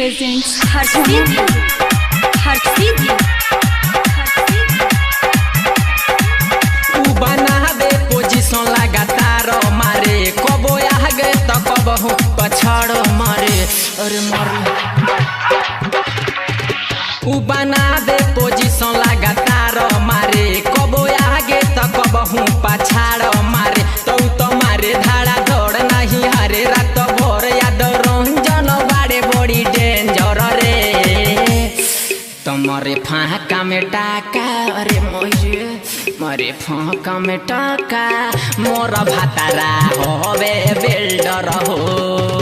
presents Harseed. बना दे position लगातार मारे कबो आगे तो कबहू पछाड़ मारे अरे मारे बना दे पोजीशन लगातार मारे कबो आगे तो कबहू पछाड़ मारे तो मारे धाड़ा दौड़ नहीं हरे रात भोर याद रंजन बाड़े बड़ी डेंजर रे तुम्हारे फाँका में टाका अरे मोजे मारे फाँका में टाका मोर भातारा होवे बिल्डर हो।